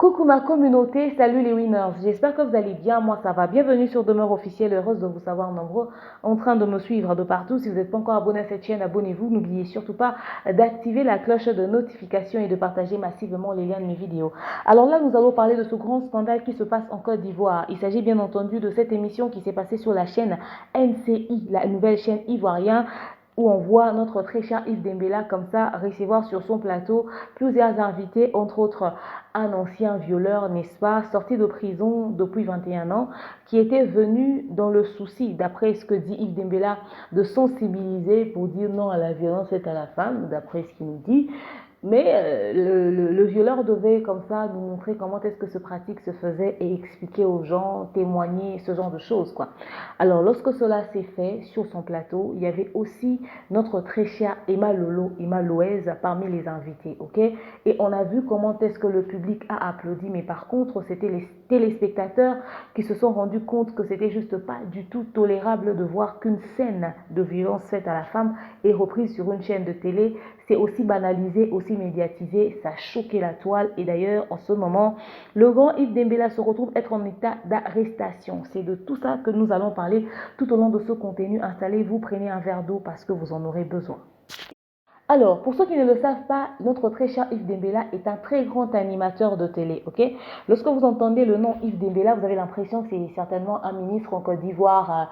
Coucou ma communauté, salut les winners, j'espère que vous allez bien, moi ça va. Bienvenue sur Demeure Officielle, heureuse de vous savoir nombreux en train de me suivre de partout. Si vous n'êtes pas encore abonné à cette chaîne, abonnez-vous. N'oubliez surtout pas d'activer la cloche de notification et de partager massivement les liens de mes vidéos. Alors là, nous allons parler de ce grand scandale qui se passe en Côte d'Ivoire. Il s'agit bien entendu de cette émission qui s'est passée sur la chaîne NCI, la nouvelle chaîne ivoirienne, où on voit notre très cher Yves Dembélé comme ça recevoir sur son plateau plusieurs invités, entre autres un ancien violeur, n'est-ce pas, sorti de prison depuis 21 ans, qui était venu dans le souci, d'après ce que dit Yves Dembélé, de sensibiliser pour dire non à la violence faite à la femme, d'après ce qu'il nous dit. Mais le violeur devait comme ça nous montrer comment est-ce que ce pratique se faisait et expliquer aux gens, témoigner, ce genre de choses, quoi. Alors, lorsque cela s'est fait sur son plateau, il y avait aussi notre très cher Emma Loez parmi les invités, ok? Et on a vu comment est-ce que le public a applaudi, mais par contre, c'était les téléspectateurs qui se sont rendus compte que c'était juste pas du tout tolérable de voir qu'une scène de violence faite à la femme est reprise sur une chaîne de télé. C'est aussi banalisé, aussi médiatisé, ça a choqué la toile. Et d'ailleurs, en ce moment, le grand Yves Dembélé se retrouve être en état d'arrestation. C'est de tout ça que nous allons parler tout au long de ce contenu. Installez-vous, prenez un verre d'eau parce que vous en aurez besoin. Alors, pour ceux qui ne le savent pas, notre très cher Yves Dembélé est un très grand animateur de télé, ok? Lorsque vous entendez le nom Yves Dembélé, vous avez l'impression que c'est certainement un ministre en Côte d'Ivoire,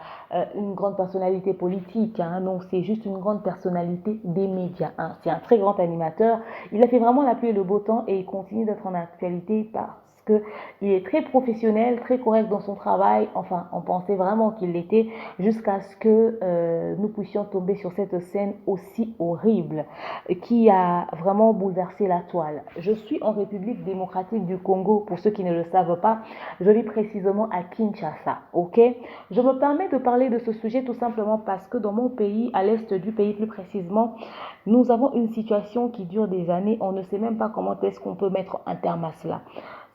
une grande personnalité politique, hein? Non, c'est juste une grande personnalité des médias, hein? C'est un très grand animateur. Il a fait vraiment la pluie et le beau temps et il continue d'être en actualité parce qu'il est très professionnel, très correct dans son travail. Enfin, on pensait vraiment qu'il l'était jusqu'à ce que nous puissions tomber sur cette scène aussi horrible qui a vraiment bouleversé la toile. Je suis en République démocratique du Congo, pour ceux qui ne le savent pas. Je vis précisément à Kinshasa, ok? Je me permets de parler de ce sujet tout simplement parce que dans mon pays, à l'est du pays plus précisément, nous avons une situation qui dure des années. On ne sait même pas comment est-ce qu'on peut mettre un terme à cela.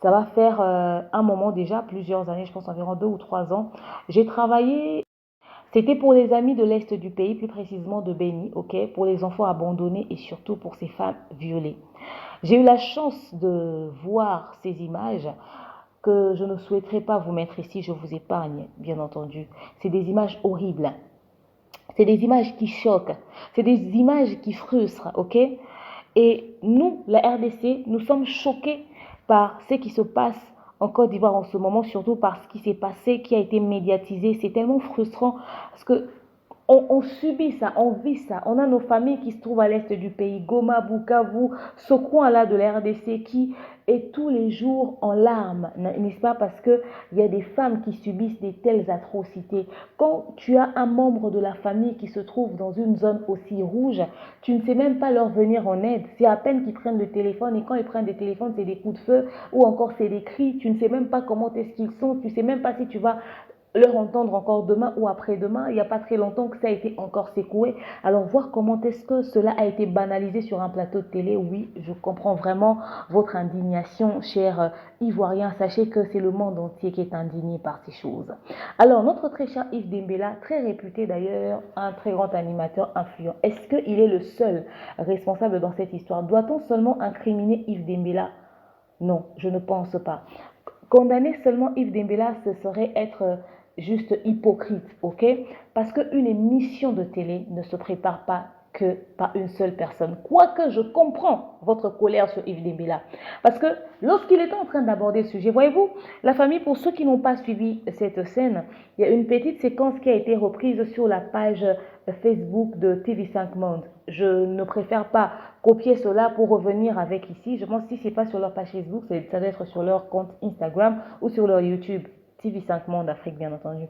Ça va faire un moment déjà, plusieurs années, je pense environ 2 ou 3 ans. J'ai travaillé, c'était pour les amis de l'Est du pays, plus précisément de Béni, ok, pour les enfants abandonnés et surtout pour ces femmes violées. J'ai eu la chance de voir ces images que je ne souhaiterais pas vous mettre ici, je vous épargne, bien entendu. C'est des images horribles, c'est des images qui choquent, c'est des images qui frustrent, ok? Et nous, la RDC, nous sommes choqués par ce qui se passe en Côte d'Ivoire en ce moment, surtout par ce qui s'est passé, qui a été médiatisé. C'est tellement frustrant parce que on subit ça, on vit ça. On a nos familles qui se trouvent à l'est du pays, Goma, Bukavu, ce coin-là de la RDC qui est tous les jours en larmes, n'est-ce pas? Parce qu'il y a des femmes qui subissent de telles atrocités. Quand tu as un membre de la famille qui se trouve dans une zone aussi rouge, tu ne sais même pas leur venir en aide. C'est à peine qu'ils prennent le téléphone et quand ils prennent des téléphones, c'est des coups de feu ou encore c'est des cris. Tu ne sais même pas comment est-ce qu'ils sont. Tu ne sais même pas si tu vas leur entendre encore demain ou après-demain. Il n'y a pas très longtemps que ça a été encore secoué. Alors voir comment est-ce que cela a été banalisé sur un plateau de télé, oui, je comprends vraiment votre indignation, chers Ivoiriens. Sachez que c'est le monde entier qui est indigné par ces choses. Alors notre très cher Yves Dembélé, très réputé d'ailleurs, un très grand animateur influent. Est-ce qu'il est le seul responsable dans cette histoire? Doit-on seulement incriminer Yves Dembélé? Non, je ne pense pas. Condamner seulement Yves Dembélé, ce serait être juste hypocrite, ok? Parce qu'une émission de télé ne se prépare pas que par une seule personne. Quoique je comprends votre colère sur Yves Dembélé. Parce que lorsqu'il était en train d'aborder le sujet, voyez-vous, la famille, pour ceux qui n'ont pas suivi cette scène, il y a une petite séquence qui a été reprise sur la page Facebook de TV5 Monde. Je ne préfère pas copier cela pour revenir avec ici. Je pense que si ce n'est pas sur leur page Facebook, ça doit être sur leur compte Instagram ou sur leur YouTube. TV5 Monde Afrique, bien entendu.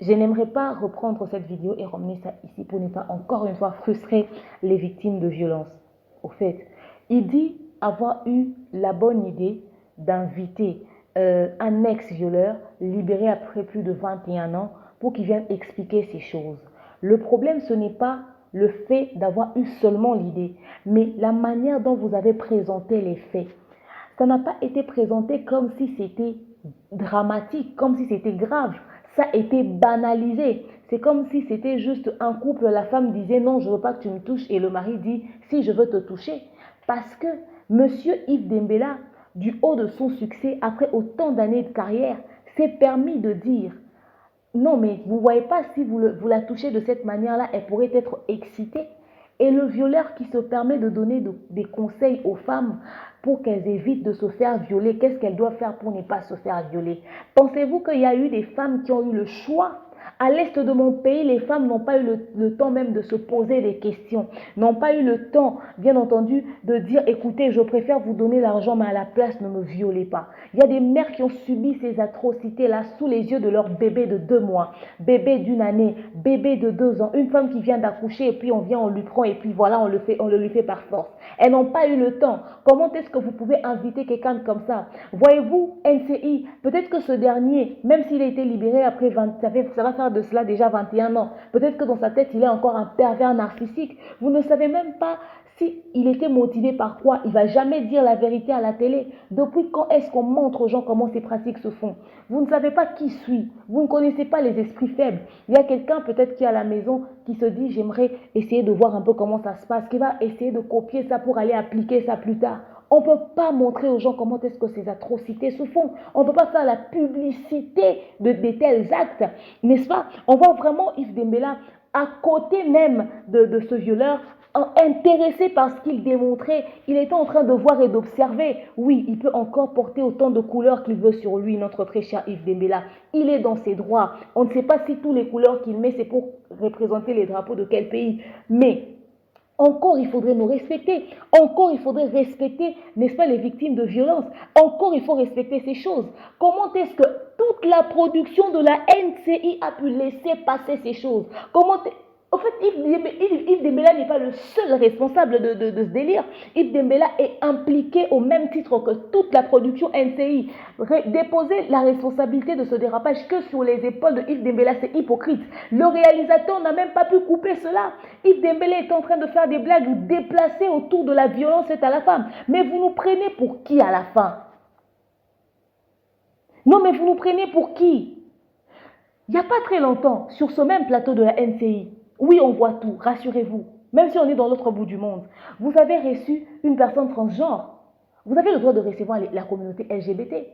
Je n'aimerais pas reprendre cette vidéo et ramener ça ici pour ne pas encore une fois frustrer les victimes de violences. Au fait, il dit avoir eu la bonne idée d'inviter un ex-violeur libéré après plus de 21 ans pour qu'il vienne expliquer ces choses. Le problème, ce n'est pas le fait d'avoir eu seulement l'idée, mais la manière dont vous avez présenté les faits. Ça n'a pas été présenté comme si c'était dramatique, comme si c'était grave. Ça a été banalisé. C'est comme si c'était juste un couple, la femme disait non, je ne veux pas que tu me touches et le mari dit si je veux te toucher. Parce que monsieur Yves Dembélé du haut de son succès, après autant d'années de carrière, s'est permis de dire, non mais vous ne voyez pas, si vous la touchez de cette manière-là, elle pourrait être excitée. Et le violeur qui se permet de donner des conseils aux femmes pour qu'elles évitent de se faire violer, qu'est-ce qu'elles doivent faire pour ne pas se faire violer? Pensez-vous qu'il y a eu des femmes qui ont eu le choix? À l'est de mon pays, les femmes n'ont pas eu le temps même de se poser des questions, n'ont pas eu le temps, bien entendu, de dire, écoutez, je préfère vous donner l'argent, mais à la place, ne me violez pas. Il y a des mères qui ont subi ces atrocités-là sous les yeux de leur bébé de 2 mois, bébé d'1 année, bébé de 2 ans, une femme qui vient d'accoucher et puis on vient, on lui prend et puis voilà, on le lui fait par force. Elles n'ont pas eu le temps. Comment est-ce que vous pouvez inviter quelqu'un comme ça? Voyez-vous, NCI, peut-être que ce dernier, même s'il a été libéré après 20, ça va faire de cela déjà 21 ans, peut-être que dans sa tête, il est encore un pervers narcissique. Vous ne savez même pas s'il était motivé par quoi. Il ne va jamais dire la vérité à la télé. Depuis quand est-ce qu'on montre aux gens comment ces pratiques se font? Vous ne savez pas qui suit. Vous ne connaissez pas les esprits faibles. Il y a quelqu'un peut-être qui est à la maison qui se dit, j'aimerais essayer de voir un peu comment ça se passe, qui va essayer de copier ça pour aller appliquer ça plus tard. On ne peut pas montrer aux gens comment est-ce que ces atrocités se font. On ne peut pas faire la publicité de tels actes, n'est-ce pas? On voit vraiment Yves Dembélé à côté même de ce violeur, intéressé par ce qu'il démontrait. Il était en train de voir et d'observer. Oui, il peut encore porter autant de couleurs qu'il veut sur lui, notre très cher Yves Dembélé. Il est dans ses droits. On ne sait pas si toutes les couleurs qu'il met, c'est pour représenter les drapeaux de quel pays. Mais encore, il faudrait nous respecter. Encore, il faudrait respecter, n'est-ce pas, les victimes de violences. Encore, il faut respecter ces choses. Comment est-ce que toute la production de la NCI a pu laisser passer ces choses? En fait, Yves Dembélé n'est pas le seul responsable de ce délire. Yves Dembélé est impliqué au même titre que toute la production NCI. Déposer la responsabilité de ce dérapage que sur les épaules de Yves Dembélé, c'est hypocrite. Le réalisateur n'a même pas pu couper cela. Yves Dembélé est en train de faire des blagues déplacées autour de la violence faite à la femme. Mais vous nous prenez pour qui à la fin? Non, mais vous nous prenez pour qui? Il n'y a pas très longtemps, sur ce même plateau de la NCI, oui, on voit tout, rassurez-vous, même si on est dans l'autre bout du monde, vous avez reçu une personne transgenre. Vous avez le droit de recevoir la communauté LGBT.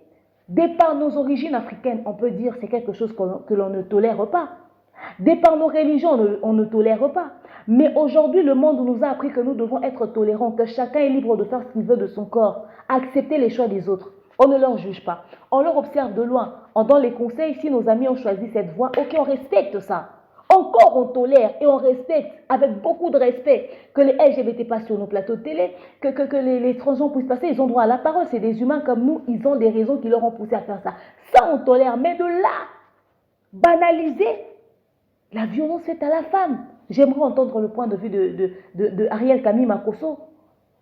De par nos origines africaines, on peut dire que c'est quelque chose que l'on ne tolère pas. De par nos religions, on ne tolère pas. Mais aujourd'hui, le monde nous a appris que nous devons être tolérants, que chacun est libre de faire ce qu'il veut de son corps, accepter les choix des autres. On ne leur juge pas. On leur observe de loin. On donne les conseils. Si nos amis ont choisi cette voie, ok, on respecte ça. Encore, on tolère et on respecte avec beaucoup de respect que les LGBT passent sur nos plateaux de télé, que les transgenres puissent passer. Ils ont droit à la parole. C'est des humains comme nous. Ils ont des raisons qui leur ont poussé à faire ça. Ça, on tolère. Mais de là, banaliser la violence faite à la femme. J'aimerais entendre le point de vue de Ariel Camille Makosso.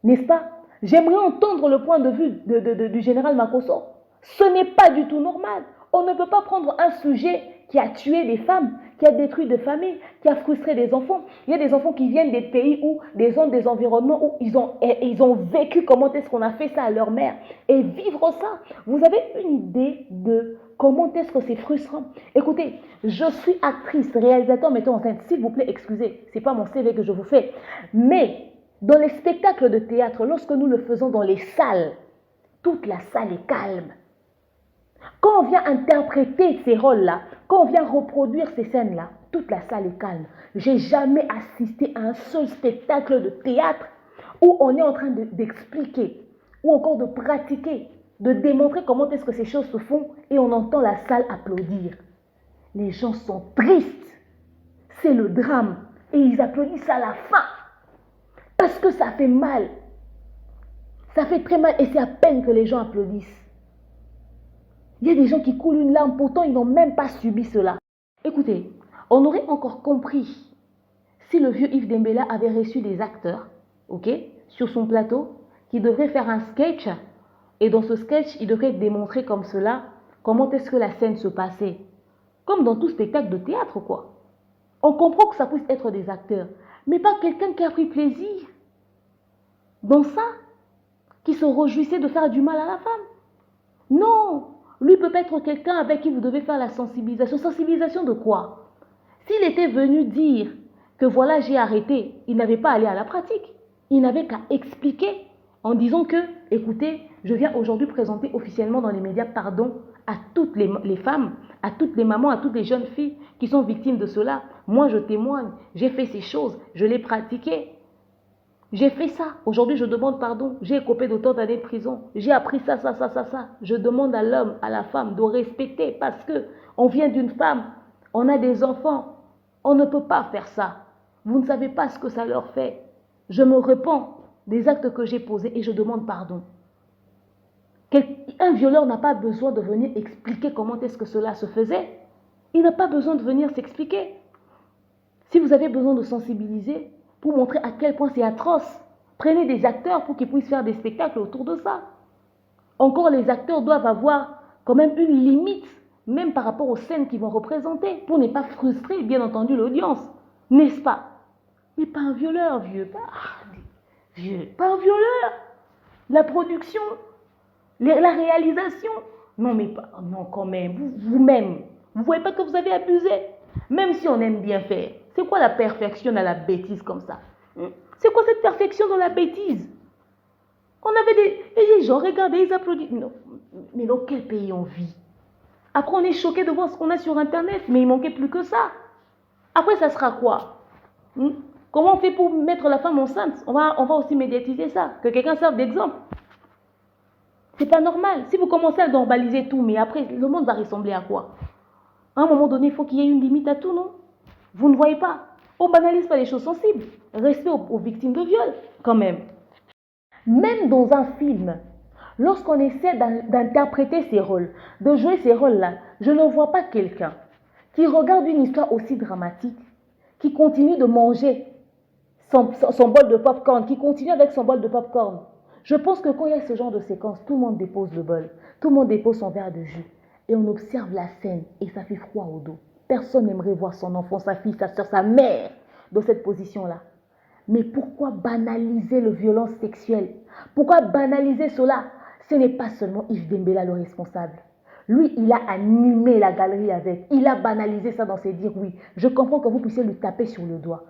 N'est-ce pas? J'aimerais entendre le point de vue du général Makosso. Ce n'est pas du tout normal. On ne peut pas prendre un sujet qui a tué des femmes, qui a détruit des familles, qui a frustré des enfants. Il y a des enfants qui viennent des pays où, des environnements où ils ont vécu comment est-ce qu'on a fait ça à leur mère. Et vivre ça, vous avez une idée de comment est-ce que c'est frustrant? Écoutez, je suis actrice, réalisateur, metteur en scène. S'il vous plaît, excusez, ce n'est pas mon CV que je vous fais. Mais dans les spectacles de théâtre, lorsque nous le faisons dans les salles, toute la salle est calme. Quand on vient interpréter ces rôles-là, quand on vient reproduire ces scènes-là, toute la salle est calme. J'ai jamais assisté à un seul spectacle de théâtre où on est en train d'expliquer ou encore de pratiquer, de démontrer comment est-ce que ces choses se font et on entend la salle applaudir. Les gens sont tristes. C'est le drame. Et ils applaudissent à la fin. Parce que ça fait mal. Ça fait très mal et c'est à peine que les gens applaudissent. Il y a des gens qui coulent une larme, pourtant ils n'ont même pas subi cela. Écoutez, on aurait encore compris si le vieux Yves Dembélé avait reçu des acteurs, ok, sur son plateau, qui devraient faire un sketch, et dans ce sketch, il devrait démontrer comme cela comment est-ce que la scène se passait. Comme dans tout spectacle de théâtre, quoi. On comprend que ça puisse être des acteurs, mais pas quelqu'un qui a pris plaisir dans ça, qui se réjouissait de faire du mal à la femme. Non, lui peut être quelqu'un avec qui vous devez faire la sensibilisation. Sensibilisation de quoi? S'il était venu dire que voilà, j'ai arrêté, il n'avait pas à aller à la pratique. Il n'avait qu'à expliquer en disant que, écoutez, je viens aujourd'hui présenter officiellement dans les médias pardon à toutes les femmes, à toutes les mamans, à toutes les jeunes filles qui sont victimes de cela. Moi, je témoigne, j'ai fait ces choses, je l'ai pratiqué. J'ai fait ça. Aujourd'hui, je demande pardon. J'ai écopé d'autant d'années de prison. J'ai appris ça. Je demande à l'homme, à la femme de respecter parce que on vient d'une femme, on a des enfants. On ne peut pas faire ça. Vous ne savez pas ce que ça leur fait. Je me repens des actes que j'ai posés et je demande pardon. Un violeur n'a pas besoin de venir expliquer comment est-ce que cela se faisait. Il n'a pas besoin de venir s'expliquer. Si vous avez besoin de sensibiliser, pour montrer à quel point c'est atroce, prenez des acteurs pour qu'ils puissent faire des spectacles autour de ça. Encore, les acteurs doivent avoir quand même une limite, même par rapport aux scènes qu'ils vont représenter, pour ne pas frustrer, bien entendu, l'audience. N'est-ce pas? Mais pas un violeur, vieux. Pas un violeur. La production, la réalisation. Non, mais pas, non, quand même, vous-même, vous ne voyez pas que vous avez abusé? Même si on aime bien faire. C'est quoi la perfection à la bêtise comme ça? C'est quoi cette perfection dans la bêtise? On avait des gens, regardez, ils applaudissent. Non, mais dans quel pays on vit? Après, on est choqué de voir ce qu'on a sur Internet, mais il manquait plus que ça. Après, ça sera quoi? Comment on fait pour mettre la femme enceinte? On va aussi médiatiser ça. Que quelqu'un serve d'exemple. C'est pas normal. Si vous commencez à normaliser tout, mais après, le monde va ressembler à quoi? À un moment donné, il faut qu'il y ait une limite à tout, non? Vous ne voyez pas? On ne banalise pas les choses sensibles. Respect aux victimes de viol, quand même. Même dans un film, lorsqu'on essaie d'interpréter ces rôles, de jouer ces rôles-là, je ne vois pas quelqu'un qui regarde une histoire aussi dramatique, qui continue de manger son bol de popcorn, qui continue avec son bol de popcorn. Je pense que quand il y a ce genre de séquence, tout le monde dépose le bol, tout le monde dépose son verre de jus, et on observe la scène, et ça fait froid au dos. Personne n'aimerait voir son enfant, sa fille, sa soeur, sa mère dans cette position-là. Mais pourquoi banaliser le violence sexuelle? Pourquoi banaliser cela? Ce n'est pas seulement Yves Dembélé le responsable. Lui, il a animé la galerie avec. Il a banalisé ça dans ses dires. Oui, je comprends que vous puissiez lui taper sur le doigt.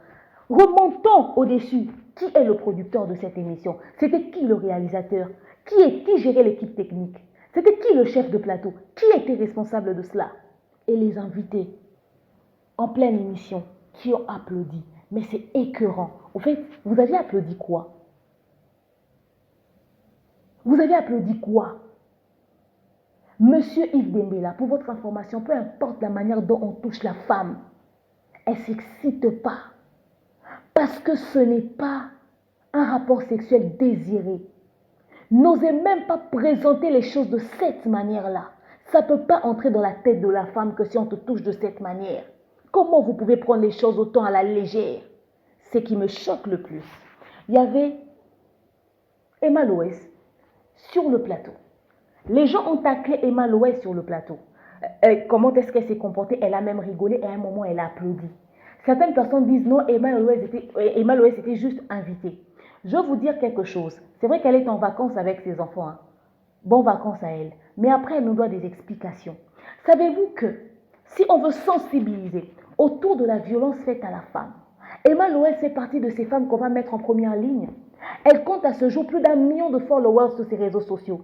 Remontons au-dessus. Qui est le producteur de cette émission? C'était qui le réalisateur? Qui gérait l'équipe technique? C'était qui le chef de plateau? Qui était responsable de cela? Et les invités, en pleine émission, qui ont applaudi. Mais c'est écœurant. Au fait, vous avez applaudi quoi? Vous avez applaudi quoi? Monsieur Yves Dembélé, pour votre information, peu importe la manière dont on touche la femme, elle ne s'excite pas. Parce que ce n'est pas un rapport sexuel désiré. N'osez même pas présenter les choses de cette manière-là. Ça ne peut pas entrer dans la tête de la femme que si on te touche de cette manière. Comment vous pouvez prendre les choses autant à la légère? Ce qui me choque le plus, il y avait Emma Loès sur le plateau. Les gens ont taclé Emma Loès sur le plateau. Comment est-ce qu'elle s'est comportée? Elle a même rigolé et à un moment, elle a applaudi. Certaines personnes disent non, Emma Loès était juste invitée. Je vais vous dire quelque chose. C'est vrai qu'elle est en vacances avec ses enfants. Hein. Bonnes vacances à elle. Mais après, elle nous doit des explications. Savez-vous que si on veut sensibiliser autour de la violence faite à la femme, Emma Loès fait partie de ces femmes qu'on va mettre en première ligne. Elle compte à ce jour plus d'1 million de followers sur ses réseaux sociaux.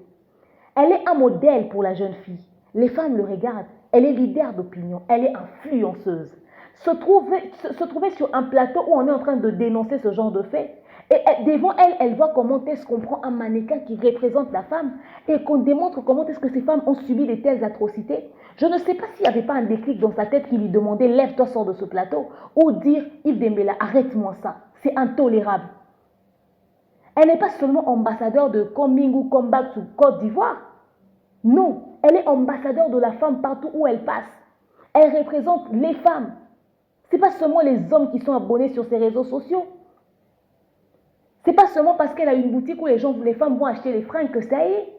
Elle est un modèle pour la jeune fille. Les femmes le regardent. Elle est leader d'opinion. Elle est influenceuse. Se trouver sur un plateau où on est en train de dénoncer ce genre de fait, et devant elle, elle voit comment est-ce qu'on prend un mannequin qui représente la femme et qu'on démontre comment est-ce que ces femmes ont subi de telles atrocités. Je ne sais pas s'il n'y avait pas un déclic dans sa tête qui lui demandait « Lève-toi, sors de ce plateau » ou dire « Yves Dembélé, arrête-moi ça, c'est intolérable ». Elle n'est pas seulement ambassadeur de Coming ou Comeback ou Côte d'Ivoire. Non, elle est ambassadeur de la femme partout où elle passe. Elle représente les femmes. Ce n'est pas seulement les hommes qui sont abonnés sur ses réseaux sociaux. Ce n'est pas seulement parce qu'elle a une boutique où les femmes vont acheter les fringues que ça y est.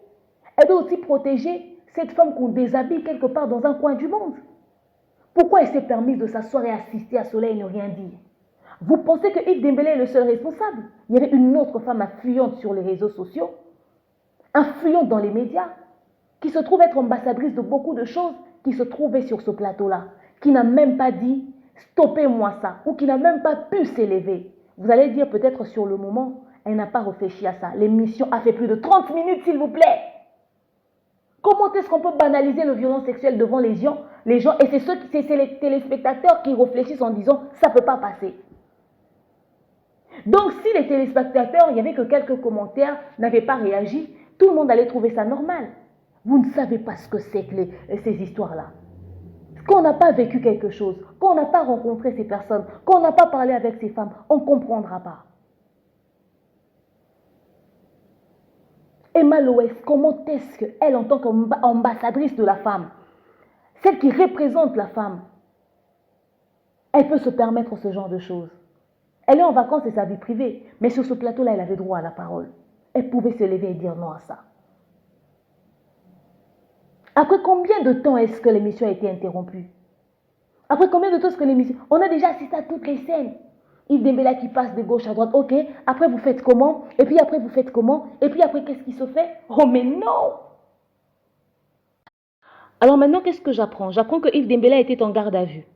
Elle doit aussi protéger cette femme qu'on déshabille quelque part dans un coin du monde. Pourquoi elle s'est permise de s'asseoir et assister à cela et ne rien dire? Vous pensez que Yves Dembélé est le seul responsable? Il y avait une autre femme influente sur les réseaux sociaux, influente dans les médias, qui se trouve être ambassadrice de beaucoup de choses, qui se trouvait sur ce plateau-là, qui n'a même pas dit « stoppez-moi ça » ou qui n'a même pas pu s'élever. Vous allez dire peut-être sur le moment, Elle n'a pas réfléchi à ça. L'émission a fait plus de 30 minutes, s'il vous plaît. Comment est-ce qu'on peut banaliser le violence sexuelle devant les gens, et c'est les téléspectateurs qui réfléchissent en disant ça ne peut pas passer. Donc si les téléspectateurs, il n'y avait que quelques commentaires, n'avaient pas réagi, tout le monde allait trouver ça normal. Vous ne savez pas ce que c'est que ces histoires-là. Quand on n'a pas vécu quelque chose, quand on n'a pas rencontré ces personnes, quand on n'a pas parlé avec ces femmes, on ne comprendra pas. Emma Loès, comment est-ce qu'elle, en tant qu'ambassadrice de la femme, celle qui représente la femme, elle peut se permettre ce genre de choses? Elle est en vacances, c'est sa vie privée, mais sur ce plateau-là, elle avait droit à la parole. Elle pouvait se lever et dire non à ça. Après combien de temps est-ce que l'émission a été interrompue? Après combien de temps est-ce que l'émission... On a déjà assisté à toutes les scènes. Yves Dembélé qui passe de gauche à droite. Ok, après vous faites comment? Et puis après vous faites comment? Et puis après qu'est-ce qui se fait? Oh mais non! Alors maintenant qu'est-ce que j'apprends? J'apprends que Yves Dembélé était en garde à vue.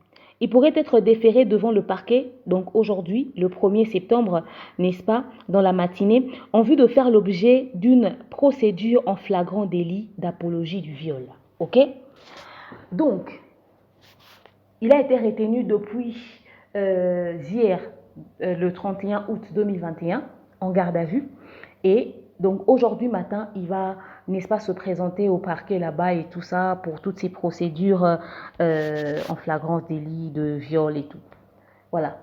Il pourrait être déféré devant le parquet, donc aujourd'hui, le 1er septembre, n'est-ce pas, dans la matinée, en vue de faire l'objet d'une procédure en flagrant délit d'apologie du viol. Ok? Donc, il a été retenu depuis hier, le 31 août 2021, en garde à vue. Et donc aujourd'hui matin, il va, n'est-ce pas, se présenter au parquet là-bas et tout ça pour toutes ces procédures en flagrance délit de viol et tout. Voilà.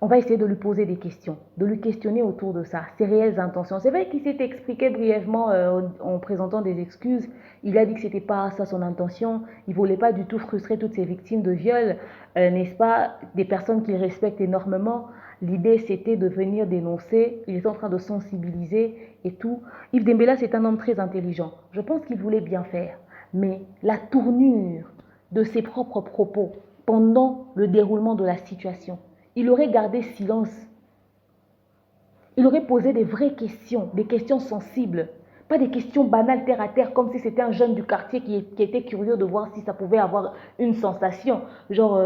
On va essayer de lui poser des questions, de lui questionner autour de ça, ses réelles intentions. C'est vrai qu'il s'est expliqué brièvement en présentant des excuses. Il a dit que ce n'était pas ça son intention. Il ne voulait pas du tout frustrer toutes ces victimes de viol, n'est-ce pas, des personnes qu'il respecte énormément. L'idée, c'était de venir dénoncer. Il est en train de sensibiliser et tout. Yves Dembélé, c'est un homme très intelligent. Je pense qu'il voulait bien faire. Mais la tournure de ses propres propos pendant le déroulement de la situation, il aurait gardé silence. Il aurait posé des vraies questions, des questions sensibles. Pas des questions banales terre à terre, comme si c'était un jeune du quartier qui était curieux de voir si ça pouvait avoir une sensation. Genre,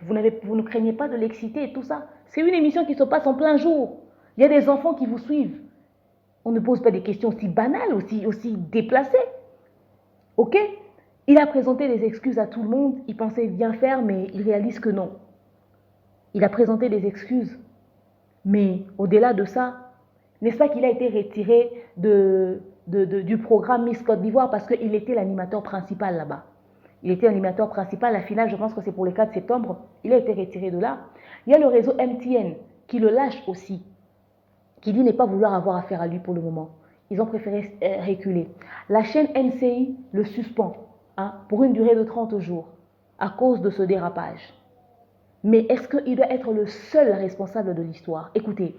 vous ne craignez pas de l'exciter et tout ça. C'est une émission qui se passe en plein jour. Il y a des enfants qui vous suivent. On ne pose pas des questions aussi banales, aussi déplacées. Ok? Il a présenté des excuses à tout le monde. Il pensait bien faire, mais il réalise que non. Il a présenté des excuses. Mais au-delà de ça, n'est-ce pas qu'il a été retiré du programme Miss Côte d'Ivoire parce qu'il était l'animateur principal là-bas. Il était l'animateur principal. La finale, je pense que c'est pour le 4 septembre. Il a été retiré de là. Il y a le réseau MTN qui le lâche aussi, qui dit ne pas vouloir avoir affaire à lui pour le moment. Ils ont préféré reculer. La chaîne NCI le suspend pour une durée de 30 jours à cause de ce dérapage. Mais est-ce qu'il doit être le seul responsable de l'histoire? Écoutez,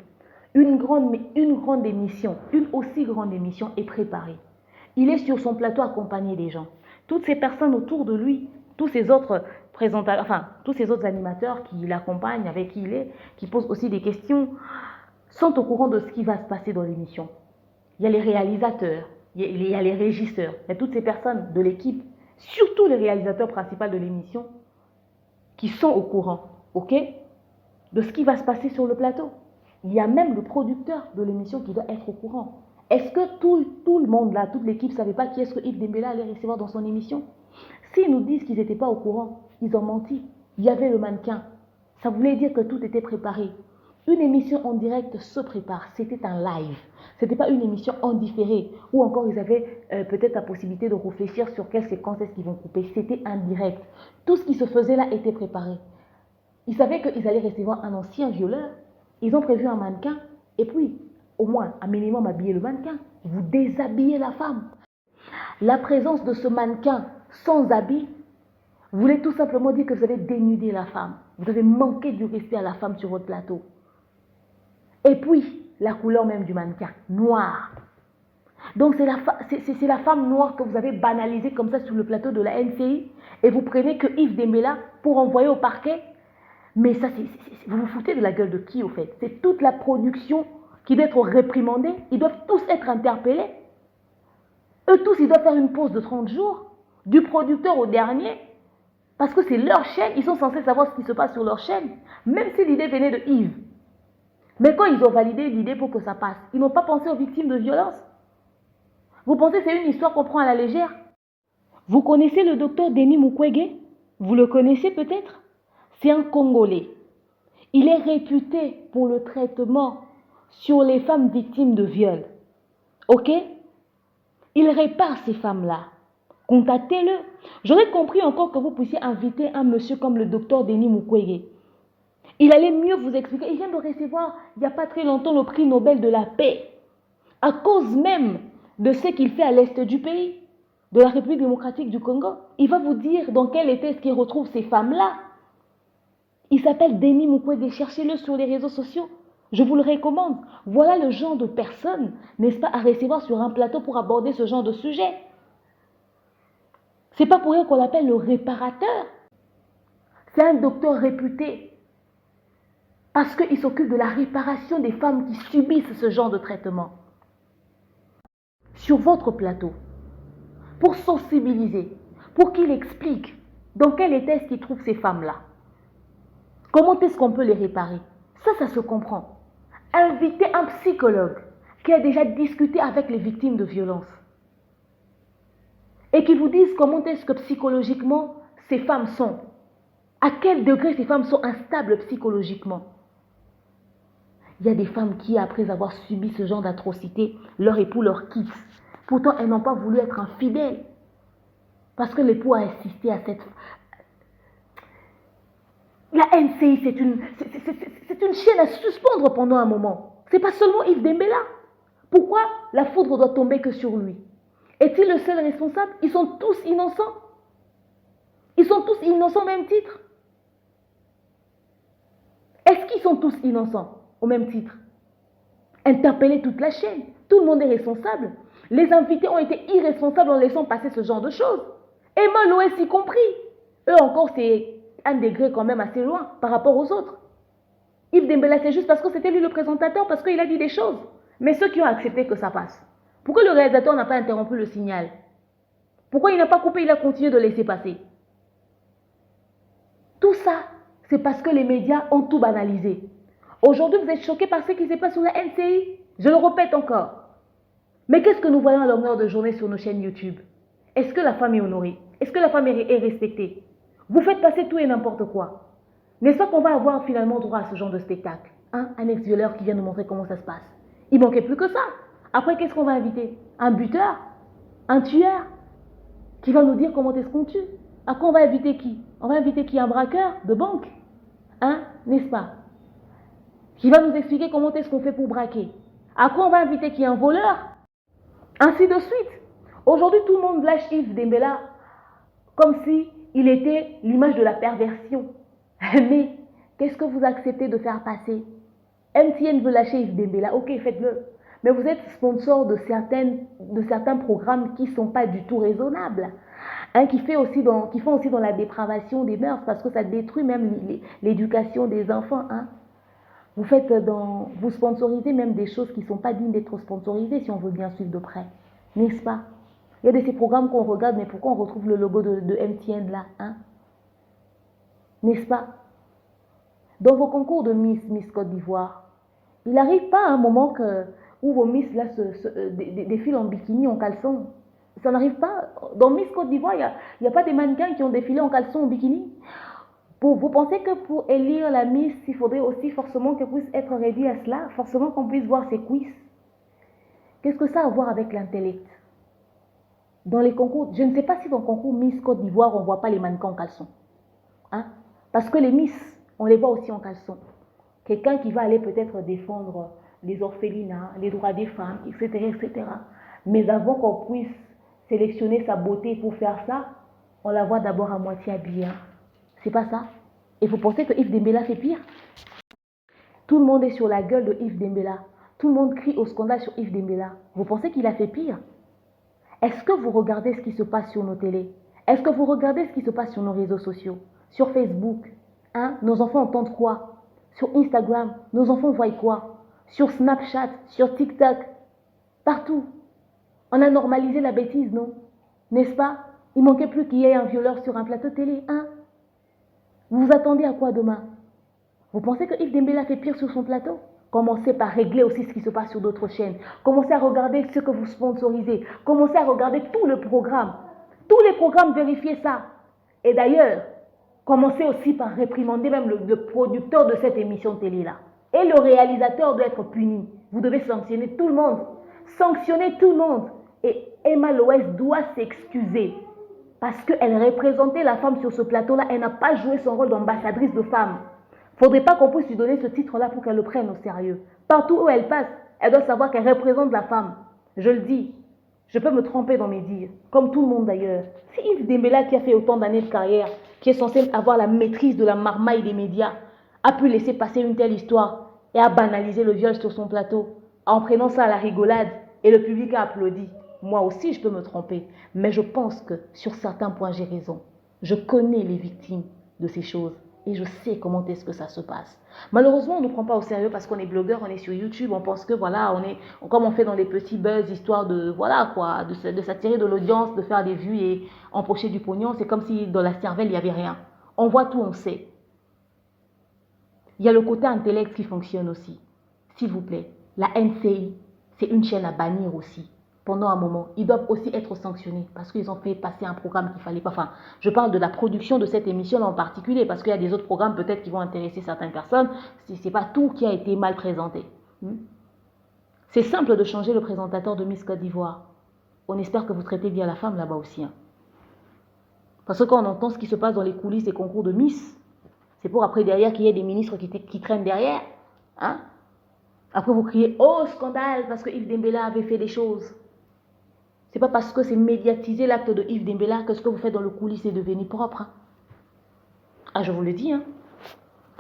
une grande émission, une aussi grande émission est préparée. Il est sur son plateau accompagné des gens. Toutes ces personnes autour de lui, tous ces autres animateurs qui l'accompagnent, avec qui il est, qui posent aussi des questions, sont au courant de ce qui va se passer dans l'émission. Il y a les réalisateurs, il y a les régisseurs, il y a toutes ces personnes de l'équipe, surtout les réalisateurs principaux de l'émission, qui sont au courant. Ok, de ce qui va se passer sur le plateau. Il y a même le producteur de l'émission qui doit être au courant. Est-ce que tout le monde là, toute l'équipe ne savait pas qui est-ce que Yves Dembélé allait recevoir dans son émission? S'ils nous disent qu'ils n'étaient pas au courant, ils ont menti. Il y avait le mannequin. Ça voulait dire que tout était préparé. Une émission en direct se prépare. C'était un live. Ce n'était pas une émission en différé. Ou encore ils avaient peut-être la possibilité de réfléchir sur quelle séquence est-ce qu'ils vont couper. C'était un direct. Tout ce qui se faisait là était préparé. Ils savaient qu'ils allaient recevoir un ancien violeur. Ils ont prévu un mannequin. Et puis, au moins, un minimum habiller le mannequin. Vous déshabillez la femme. La présence de ce mannequin sans habit voulait tout simplement dire que vous avez dénudé la femme. Vous avez manqué du respect à la femme sur votre plateau. Et puis, la couleur même du mannequin, noir. Donc, c'est la femme noire que vous avez banalisée comme ça sur le plateau de la NCI. Et vous prenez que Yves Dembélé pour envoyer au parquet. Mais ça, vous vous foutez de la gueule de qui, au fait? C'est toute la production qui doit être réprimandée. Ils doivent tous être interpellés. Eux tous, ils doivent faire une pause de 30 jours, du producteur au dernier, parce que c'est leur chaîne. Ils sont censés savoir ce qui se passe sur leur chaîne, même si l'idée venait de Yves. Mais quand ils ont validé l'idée pour que ça passe, ils n'ont pas pensé aux victimes de violences. Vous pensez que c'est une histoire qu'on prend à la légère? Vous connaissez le docteur Denis Mukwege? Vous le connaissez peut-être? C'est un Congolais. Il est réputé pour le traitement sur les femmes victimes de viol. Ok? Il répare ces femmes-là. Contactez-le. J'aurais compris encore que vous puissiez inviter un monsieur comme le docteur Denis Mukwege. Il allait mieux vous expliquer. Il vient de recevoir, il n'y a pas très longtemps, le prix Nobel de la paix. À cause même de ce qu'il fait à l'est du pays, de la République démocratique du Congo. Il va vous dire dans quel état est-ce qu'il retrouve ces femmes-là. Il s'appelle Denis Mukwege. Cherchez-le sur les réseaux sociaux. Je vous le recommande. Voilà le genre de personne, n'est-ce pas, à recevoir sur un plateau pour aborder ce genre de sujet. C'est pas pour rien qu'on l'appelle le réparateur. C'est un docteur réputé. Parce qu'il s'occupe de la réparation des femmes qui subissent ce genre de traitement. Sur votre plateau, pour sensibiliser, pour qu'il explique dans quel état est-ce qu'il trouve ces femmes-là. Comment est-ce qu'on peut les réparer? Ça se comprend. Invitez un psychologue qui a déjà discuté avec les victimes de violences et qui vous dise comment est-ce que psychologiquement ces femmes sont. À quel degré ces femmes sont instables psychologiquement. Il y a des femmes qui, après avoir subi ce genre d'atrocité, leur époux leur quitte. Pourtant, elles n'ont pas voulu être infidèles. Parce que l'époux a insisté à cette... La NCI, c'est une chaîne à suspendre pendant un moment. Ce n'est pas seulement Yves Dembélé. Pourquoi la foudre doit tomber que sur lui? Est-il le seul responsable? Ils sont tous innocents. Ils sont tous innocents au même titre. Est-ce qu'ils sont tous innocents au même titre? Interpeller toute la chaîne. Tout le monde est responsable. Les invités ont été irresponsables en laissant passer ce genre de choses. Emma Loès y compris. Eux encore, c'est un degré quand même assez loin par rapport aux autres. Yves Dembélé, c'est juste parce que c'était lui le présentateur, parce qu'il a dit des choses. Mais ceux qui ont accepté que ça passe. Pourquoi le réalisateur n'a pas interrompu le signal? Pourquoi il n'a pas coupé, il a continué de laisser passer? Tout ça, c'est parce que les médias ont tout banalisé. Aujourd'hui, vous êtes choqués par ce qui se passe sur la NCI. Je le répète encore. Mais qu'est-ce que nous voyons à longueur de journée sur nos chaînes YouTube? Est-ce que la femme est honorée? Est-ce que la femme est respectée? Vous faites passer tout et n'importe quoi. N'est-ce pas qu'on va avoir finalement droit à ce genre de spectacle? Hein? Un ex-violeur qui vient nous montrer comment ça se passe. Il manquait plus que ça. Après, qu'est-ce qu'on va inviter? Un buteur? Un tueur? Qui va nous dire comment est-ce qu'on tue? À quoi on va inviter qui? On va inviter qui? Un braqueur de banque? Hein? N'est-ce pas? Qui va nous expliquer comment est-ce qu'on fait pour braquer? À quoi on va inviter qui? Un voleur? Ainsi de suite. Aujourd'hui, tout le monde lâche Yves Dembélé comme si il était l'image de la perversion. Mais qu'est-ce que vous acceptez de faire passer? MTN veut lâcher Yves Dembélé, ok, faites-le. Mais vous êtes sponsor de certains programmes qui ne sont pas du tout raisonnables. Hein, qui font aussi dans la dépravation des mœurs, parce que ça détruit même l'éducation des enfants. Hein. Vous sponsorisez même des choses qui ne sont pas dignes d'être sponsorisées, si on veut bien suivre de près. N'est-ce pas? Il y a de ces programmes qu'on regarde, mais pourquoi on retrouve le logo de MTN là, hein? N'est-ce pas? Dans vos concours de Miss Côte d'Ivoire, il n'arrive pas un moment où vos Miss là défilent en bikini, en caleçon. Ça n'arrive pas. Dans Miss Côte d'Ivoire, il n'y a pas des mannequins qui ont défilé en caleçon, en bikini. Vous pensez que pour élire la Miss, il faudrait aussi forcément qu'elle puisse être réduite à cela, forcément qu'on puisse voir ses cuisses? Qu'est-ce que ça a à voir avec l'intellect? Dans les concours, je ne sais pas si dans le concours Miss Côte d'Ivoire, on ne voit pas les mannequins en caleçon. Hein? Parce que les Miss, on les voit aussi en caleçon. Quelqu'un qui va aller peut-être défendre les orphelinats, les droits des femmes, etc., etc. Mais avant qu'on puisse sélectionner sa beauté pour faire ça, on la voit d'abord à moitié habillée. C'est pas ça. Et vous pensez que Yves Dembélé fait pire? Tout le monde est sur la gueule de Yves Dembélé. Tout le monde crie au scandale sur Yves Dembélé. Vous pensez qu'il a fait pire? Est-ce que vous regardez ce qui se passe sur nos télés? Est-ce que vous regardez ce qui se passe sur nos réseaux sociaux? Sur Facebook, hein? Nos enfants entendent quoi? Sur Instagram, nos enfants voient quoi? Sur Snapchat, sur TikTok, partout. On a normalisé la bêtise, non? N'est-ce pas? Il manquait plus qu'il y ait un violeur sur un plateau télé, hein? Vous vous attendez à quoi demain? Vous pensez que Yves Dembélé a fait pire sur son plateau? Commencez par régler aussi ce qui se passe sur d'autres chaînes. Commencez à regarder ce que vous sponsorisez. Commencez à regarder tout le programme. Tous les programmes, vérifiez ça. Et d'ailleurs, commencez aussi par réprimander même le producteur de cette émission télé-là. Et le réalisateur doit être puni. Vous devez sanctionner tout le monde. Sanctionner tout le monde. Et Emma Loès doit s'excuser. Parce qu'elle représentait la femme sur ce plateau-là. Elle n'a pas joué son rôle d'ambassadrice de femme. Il ne faudrait pas qu'on puisse lui donner ce titre-là pour qu'elle le prenne au sérieux. Partout où elle passe, elle doit savoir qu'elle représente la femme. Je le dis, je peux me tromper dans mes dires, comme tout le monde d'ailleurs. Si Yves Dembélé, qui a fait autant d'années de carrière, qui est censé avoir la maîtrise de la marmaille des médias, a pu laisser passer une telle histoire et a banalisé le viol sur son plateau, en prenant ça à la rigolade, et le public a applaudi. Moi aussi, je peux me tromper, mais je pense que sur certains points, j'ai raison. Je connais les victimes de ces choses. Et je sais comment est-ce que ça se passe. Malheureusement, on ne prend pas au sérieux parce qu'on est blogueur, on est sur YouTube, on pense que voilà, comme on fait dans les petits buzz, histoire de, voilà quoi, de s'attirer de l'audience, de faire des vues et empocher du pognon. C'est comme si dans la cervelle, il n'y avait rien. On voit tout, on sait. Il y a le côté intellect qui fonctionne aussi. S'il vous plaît, la NCI, c'est une chaîne à bannir aussi. Pendant un moment, ils doivent aussi être sanctionnés parce qu'ils ont fait passer un programme qu'il ne fallait pas. Enfin, je parle de la production de cette émission-là en particulier parce qu'il y a des autres programmes peut-être qui vont intéresser certaines personnes. Ce n'est pas tout qui a été mal présenté. C'est simple de changer le présentateur de Miss Côte d'Ivoire. On espère que vous traitez bien la femme là-bas aussi. Parce que quand on entend ce qui se passe dans les coulisses des concours de Miss, c'est pour après derrière qu'il y ait des ministres qui traînent derrière. Après vous criez « Oh, scandale !» parce que Yves Dembélé avait fait des choses. Ce n'est pas parce que c'est médiatisé l'acte de Yves Dembélé que ce que vous faites dans le coulisses est devenu propre. Je vous le dis.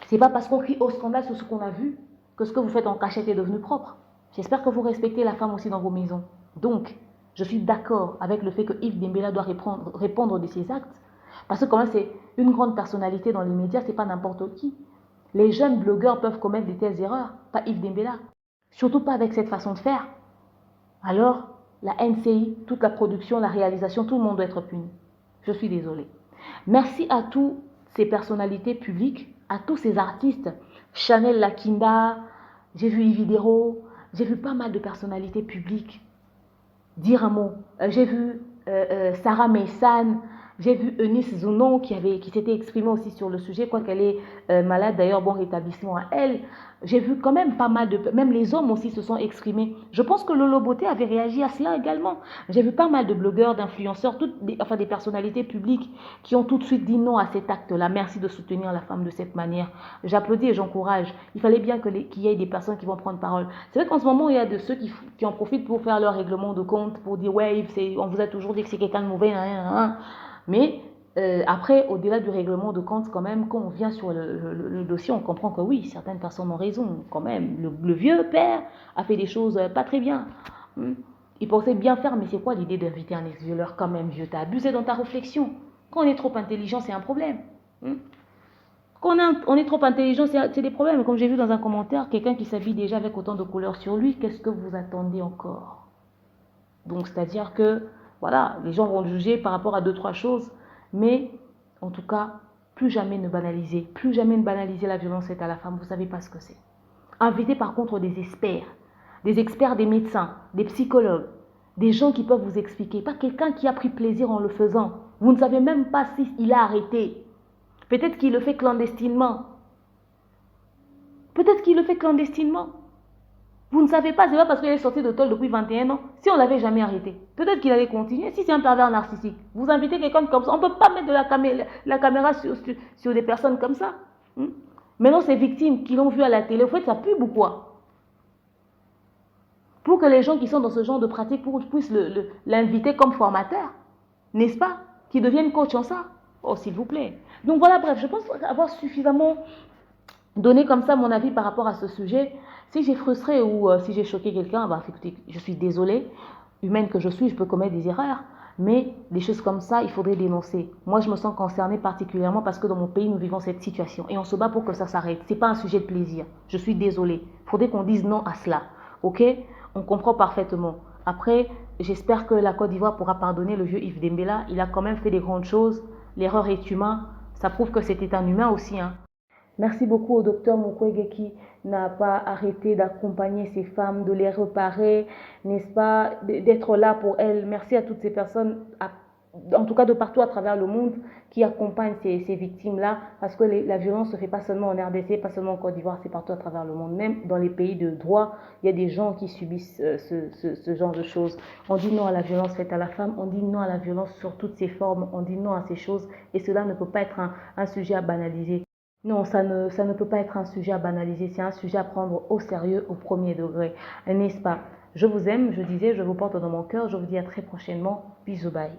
Ce n'est pas parce qu'on crie au scandale sur ce qu'on a vu que ce que vous faites en cachette est devenu propre. J'espère que vous respectez la femme aussi dans vos maisons. Donc, je suis d'accord avec le fait que Yves Dembélé doit répondre de ses actes. Parce que quand même, c'est une grande personnalité dans les médias, ce n'est pas n'importe qui. Les jeunes blogueurs peuvent commettre de telles erreurs, pas Yves Dembélé. Surtout pas avec cette façon de faire. Alors, la NCI, toute la production, la réalisation, tout le monde doit être puni. Je suis désolée. Merci à toutes ces personnalités publiques, à tous ces artistes. Chanel Lakinda, j'ai vu Yves Hidero, j'ai vu pas mal de personnalités publiques dire un mot. J'ai vu Sarah Meysan, j'ai vu Eunice Zounon qui s'était exprimée aussi sur le sujet, quoi qu'elle est malade, d'ailleurs bon rétablissement à elle. J'ai vu quand même pas mal même les hommes aussi se sont exprimés. Je pense que Lolo Beauté avait réagi à cela également. J'ai vu pas mal de blogueurs, d'influenceurs, des personnalités publiques qui ont tout de suite dit non à cet acte-là. Merci de soutenir la femme de cette manière. J'applaudis et j'encourage. Il fallait bien qu'il y ait des personnes qui vont prendre parole. C'est vrai qu'en ce moment, il y a de ceux qui en profitent pour faire leur règlement de compte, pour dire ouais, on vous a toujours dit que c'est quelqu'un de mauvais, mais après, au-delà du règlement de compte, quand même, quand on vient sur le dossier, on comprend que oui, certaines personnes ont raison, quand même. Le vieux père a fait des choses pas très bien. Il pensait bien faire, mais c'est quoi l'idée d'inviter un ex-violeur quand même, vieux? T'as abusé dans ta réflexion. Quand on est trop intelligent, c'est un problème. Quand on est trop intelligent, c'est des problèmes. Comme j'ai vu dans un commentaire, quelqu'un qui s'habille déjà avec autant de couleurs sur lui, qu'est-ce que vous attendez encore? Donc, c'est-à-dire que, voilà, les gens vont juger par rapport à 2-3 choses. Mais, en tout cas, plus jamais ne banaliser la violence faite à la femme. Vous ne savez pas ce que c'est. Invitez par contre des experts, des médecins, des psychologues, des gens qui peuvent vous expliquer. Pas quelqu'un qui a pris plaisir en le faisant. Vous ne savez même pas s'il a arrêté. Peut-être qu'il le fait clandestinement. Vous ne savez pas, c'est pas parce qu'il est sorti de tôle depuis 21 ans. Si on ne l'avait jamais arrêté, peut-être qu'il allait continuer. Si c'est un pervers narcissique, vous invitez quelqu'un comme ça. On ne peut pas mettre de la caméra sur des personnes comme ça. Maintenant, ces victimes qui l'ont vu à la télé, au fait, ça pue ou quoi? Pour que les gens qui sont dans ce genre de pratique puissent l'inviter comme formateur, n'est-ce pas? Qui deviennent coach en ça. Oh, s'il vous plaît. Donc voilà, bref, je pense avoir suffisamment donné comme ça mon avis par rapport à ce sujet. Si j'ai frustré ou si j'ai choqué quelqu'un, écoutez, je suis désolée. Humaine que je suis, je peux commettre des erreurs. Mais des choses comme ça, il faudrait dénoncer. Moi, je me sens concernée particulièrement parce que dans mon pays, nous vivons cette situation. Et on se bat pour que ça s'arrête. Ce n'est pas un sujet de plaisir. Je suis désolée. Il faudrait qu'on dise non à cela. Ok? On comprend parfaitement. Après, j'espère que la Côte d'Ivoire pourra pardonner le vieux Yves Dembélé. Il a quand même fait des grandes choses. L'erreur est humaine. Ça prouve que c'était un humain aussi. Merci beaucoup au docteur Mukwege qui n'a pas arrêté d'accompagner ces femmes, de les réparer, n'est-ce pas, d'être là pour elles. Merci à toutes ces personnes, en tout cas de partout à travers le monde, qui accompagnent ces victimes-là, parce que la violence ne se fait pas seulement en RDC, pas seulement en Côte d'Ivoire, c'est partout à travers le monde. Même dans les pays de droit, il y a des gens qui subissent ce genre de choses. On dit non à la violence faite à la femme, on dit non à la violence sur toutes ses formes, on dit non à ces choses, et cela ne peut pas être un sujet à banaliser. Non, ça ne peut pas être un sujet à banaliser, c'est un sujet à prendre au sérieux au premier degré, n'est-ce pas? Je vous aime, je disais, je vous porte dans mon cœur, je vous dis à très prochainement, bisous, bye.